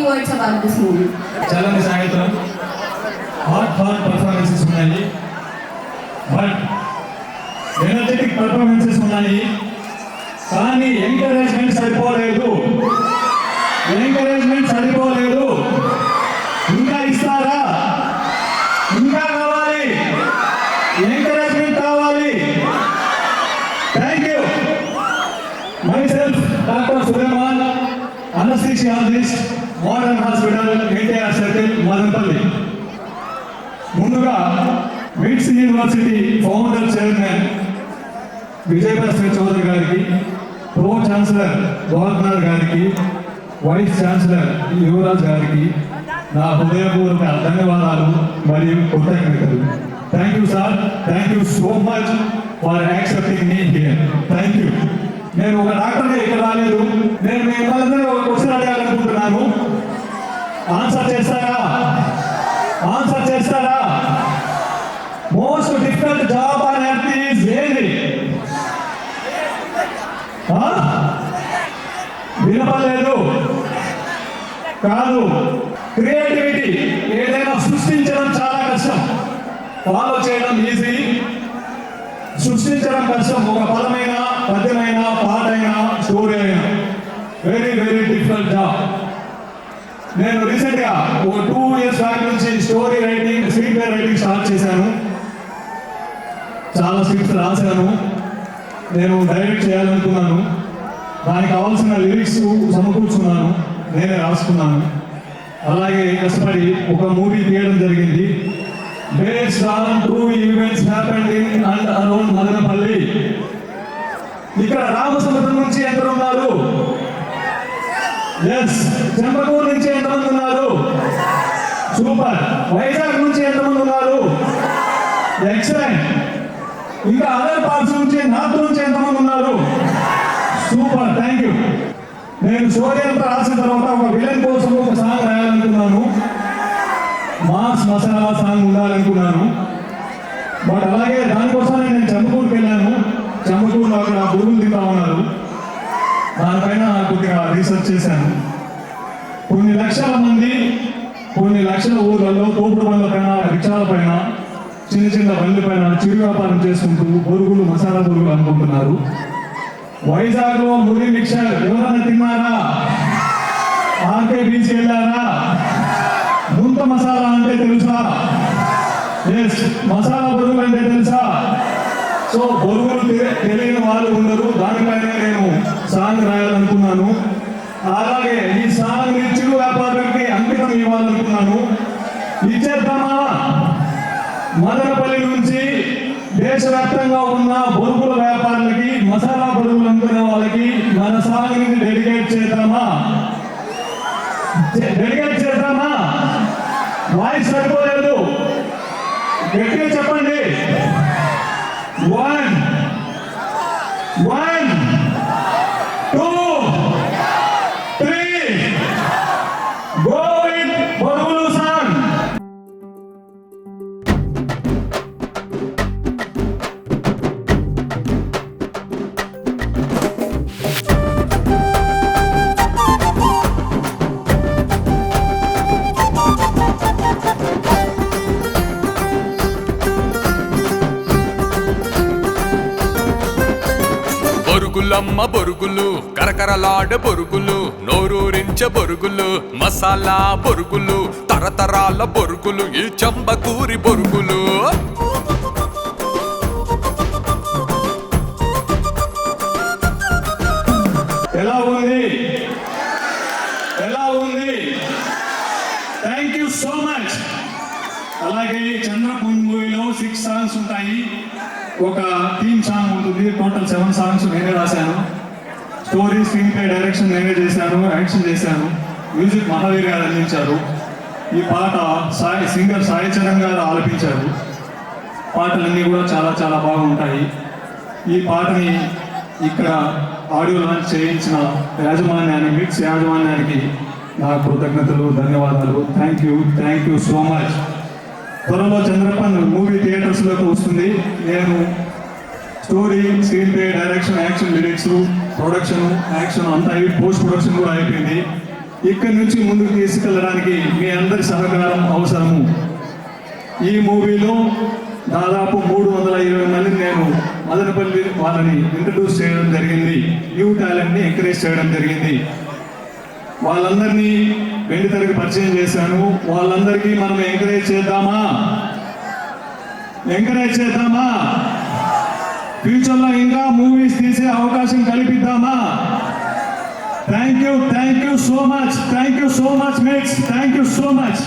words about this movie. చల్లని సాయంత్రం hot performances ఉన్నాయి, బట్ ఎనర్జెటిక్ పర్ఫార్మెన్సెస్ ఉన్నాయి, కానీ ఎంకరేజ్మెంట్ సరిపోలేదు. ఇంకా ఇస్తారా? ఇంకా కావాలి, ఎంకరేజ్మెంట్ కావాలి. Thank you. myself Dr. Suleiman, anesthesiologist, Modern Hospital, NTR Circle, Madanpalli. ముందుగా MITS university founder chairman Vijayabhaskar Chowdary గారికి, ప్రో ఛాన్సలర్ గవర్నర్ గారికి, వైస్ ఛాన్సలర్ యువరాజ్ గారికి నా హృదయపూర్వక ధన్యవాదాలు మరియు కృతజ్ఞతలు. Thank you sir, thank you so much for accepting me here. Thank you. నేను ఒక డాక్టర్గా ఇక్కడ రాలేదు. నేను మిమ్మల్ని ఒక క్వశ్చన్ అడగాలనుకుంటున్నాను. ఆన్సర్ చేస్తారా? Most difficult job on earth is ఏది? వినపలేదు కాదు. క్రియేటివిటీ, ఏదైనా సృష్టించడం చాలా కష్టం, ఫాలో చేయడం ఈజీ, సృష్టించడం కష్టం. ఒక పదమైన, పద్యమైన, పాటైనా, స్టోరీ అయినా వెరీ డిఫికల్ట్ జాబ్. నేను రీసెంట్గా ఒక 2 years బ్యాక్ నుంచి story writing, screen play writing start చేశాను. చాలా స్క్రిప్ట్స్ రాశాను. నేను డైరెక్ట్ చేయాలనుకున్నాను. దానికి కావాల్సిన లిరిక్స్ సమకూర్చున్నాను, నేనే రాసుకున్నాను. అలాగే కష్టపడి ఒక మూవీ తీయడం జరిగింది. Based on true events happened in and around Madanapalle. ఇక్కడ రామసముద్రం నుంచి ఎందరు ఉన్నారు? ఎస్. చెంబకూరు నుంచి ఎంతమంది ఉన్నారు? సూపర్. వైజాగ్ నుంచి ఎంతమంది ఉన్నారు? ఎక్సలెంట్. ఇంకా అదర్ పార్ట్స్ నుంచి, నార్త్ నుంచి ఎంతమంది ఉన్నారు? Super, thank you. నేను స్టోరీ అంతా రాసిన తర్వాత ఒక విలన్ కోసం ఒక సాంగ్ రాయాలనుకున్నాను. మాస్ మసాలా సాంగ్ ఉండాలనుకున్నాను. బట్ అలాగే దానికోసమే నేను చెంబకూరుకి వెళ్ళాను. చెంబకూరులో అక్కడ పురుగులు తింటా ఉన్నారు. దానిపైన కొద్దిగా రీసెర్చ్ చేశాను. కొన్ని లక్షల మంది, కొన్ని లక్షల ఊర్లలో తోపుడు బండ్ల పైన, రిక్షాల పైన, చిన్న బండ్ల పైన చిరు వ్యాపారం చేసుకుంటూ బొరుగులు, మసాలా బొరుగులు అనుకుంటున్నారు. వైజాగ్లో మురి మిక్చర్ ఎవరైనా తిన్నారా? ఆర్కే బీచ్ వెళ్ళారా? ముంత మసాలా అంటే తెలుసా? ఎస్. మసాలా బొరుగులు అంటే తెలుసా? సో బొరుగులు తెలియని వాళ్ళు ఉండరు. దానిపైన నేను సాంగ్ రాయాలనుకున్నాను. అలాగే ఈ సాంగ్ చిరు వ్యాపారులకి అంకితం ఇవ్వాలనుకున్నాను. ఇచ్చేద్దామా? మదనపల్లి నుంచి దేశవ్యాప్తంగా ఉన్న బొరుగుల వ్యాపారులకి, మసాలా బొరుగులు అనుకునే వాళ్ళకి మన సాంగ్ ని డెడికేట్ చేద్దామా? వాయిస్ సరిపోలేదు, గట్టిగా చెప్పండి. 1 2 3 గో విత్ బొరుగులు సాంగ్. బొరుగులమ్మ బొరుగులు, కరకరలాడే బొరుగులు, నోరూరించే బొరుగులు, మసాలా బొరుగులు, తరతరాల బొరుగులు, ఈ చంబకూరి బొరుగులు. ఎలా ఉంది? Thank you so much. అలాగే చంద్రపుంజ్ మూవీలో 6 సాంగ్స్ ఉంటాయి. ఒక థీమ్ సాంగ్ ఉంటుంది. టోటల్ 7 సాంగ్స్ నేనే రాశాను. స్టోరీ, స్క్రీన్ ప్లే, డైరెక్షన్ నేనే చేశాను, యాక్షన్ చేశాను. మ్యూజిక్ మహావీర్ గారు అందించారు. ఈ పాట సింగర్ సాయి చరణ్ గారు ఆలపించారు. పాటలన్నీ కూడా చాలా బాగుంటాయి. ఈ పాటని ఇక్కడ ఆడియో లాంచ్ చేయించిన మిట్స్ యాజమాన్యానికి నా కృతజ్ఞతలు, ధన్యవాదాలు. Thank you so much. త్వరలో చంద్రపన్ మూవీ థియేటర్స్లోకి వస్తుంది. నేను story, screen play, direction, action, lyrics, production, action అంతా పోస్ట్ ప్రొడక్షన్ కూడా అయిపోయింది. ఇక్కడి నుంచి ముందుకు తీసుకెళ్ళడానికి మీ అందరి సహకారం అవసరము. ఈ మూవీలో దాదాపు 320 మందిని నేను మదనపల్లి వాళ్ళని ఇంట్రడ్యూస్ చేయడం జరిగింది. న్యూ టాలెంట్ని ఎంకరేజ్ చేయడం జరిగింది. వాళ్ళందరినీ వెండితెరకు పరిచయం చేశాను. వాళ్ళందరికీ మనం ఎంకరేజ్ చేద్దామా? ఎంకరేజ్ చేద్దామా? ఫ్యూచర్లో ఇంకా మూవీస్ తీసే అవకాశం కల్పిద్దామా? Thank you so much. Thank you so much mates. Thank you so much.